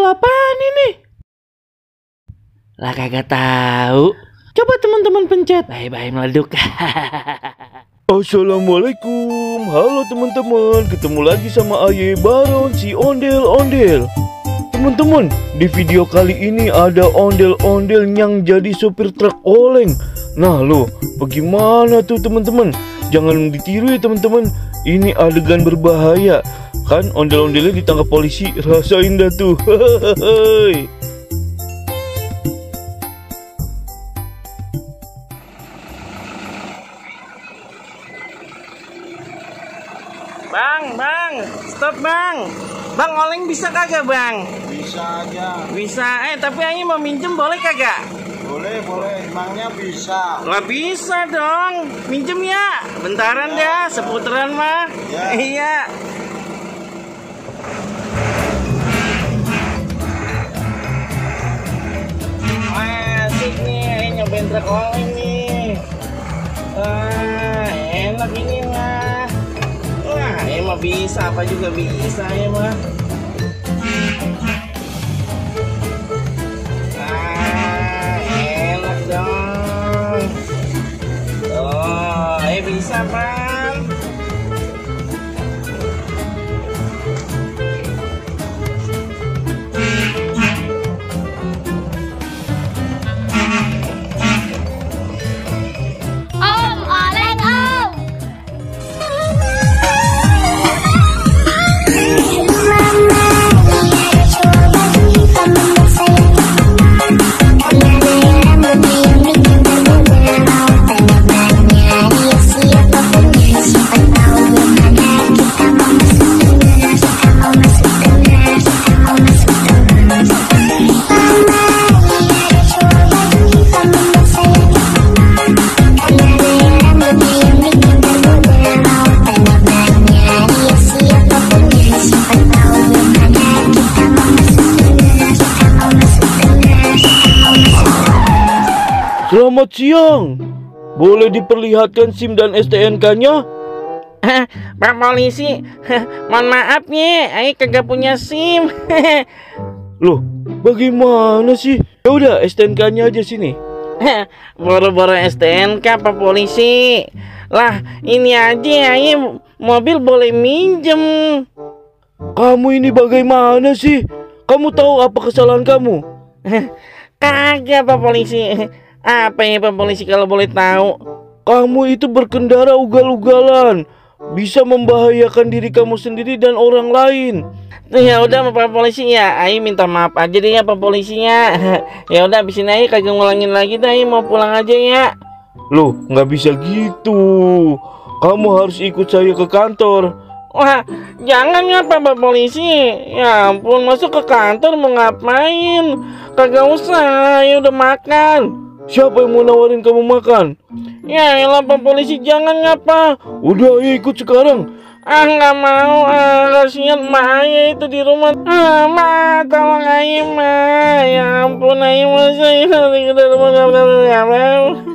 apaan ini? Lah kagak tahu. Coba teman-teman pencet. Bye-bye meleduk. Assalamualaikum, halo teman-teman, ketemu lagi sama Aye Baron si ondel-ondel. Teman-teman, di video kali ini ada ondel-ondel yang jadi sopir truk oleng. Nah lo, bagaimana tuh teman-teman? Jangan ditiru ya teman-teman, ini adegan berbahaya. Kan ondel-ondelnya ditangkap polisi, rasain dah tuh. Hehehe. Bang, stop bang. Bang, oleng bisa kagak bang? Bisa aja. Bisa, tapi Aye mau minjem boleh kagak? Boleh, emangnya bisa. Nggak bisa dong, minjem ya. Bentaran ya, seputaran mah. Ya. Iya. Asik nih, nyobain truk oleng nih. Enak ini mah. Wah, emang bisa, apa juga bisa ya mah. Enak dong. Oh, bisa bang. Om, oleng om. Selamat siang. Boleh diperlihatkan SIM dan STNK-nya? Pak polisi, mohon maaf nih, Aye kagak punya SIM. Loh, bagaimana sih? Ya udah, STNK-nya aja sini. Boro-boro STNK Pak polisi. Lah, ini aja Aye mobil boleh minjem. Kamu ini bagaimana sih? Kamu tahu apa kesalahan kamu? Kagak Pak polisi. Apa ya Pak polisi kalau boleh tahu? Kamu itu berkendara ugal-ugalan, bisa membahayakan diri kamu sendiri dan orang lain. Ya udah Pak polisi ya, Aye minta maaf aja deh ya Pak polisinya. Ya udah abis ini Aye kagak ngulangin lagi dah, Aye mau pulang aja ya. Loh, nggak bisa gitu. Kamu harus ikut saya ke kantor. Wah, jangan ya Pak polisi. Ya ampun, masuk ke kantor mau ngapain? Kagak usah, ya udah makan. Siapa yang mau nawarin kamu makan? Ya elah Pak polisi, jangan ngapa. Udah, ayo ikut sekarang. Nggak mau, kasihan Ma Aye itu di rumah. Ma, tolong Aye Ma. Ya ampun Aye, masa ya di rumah nggak mau.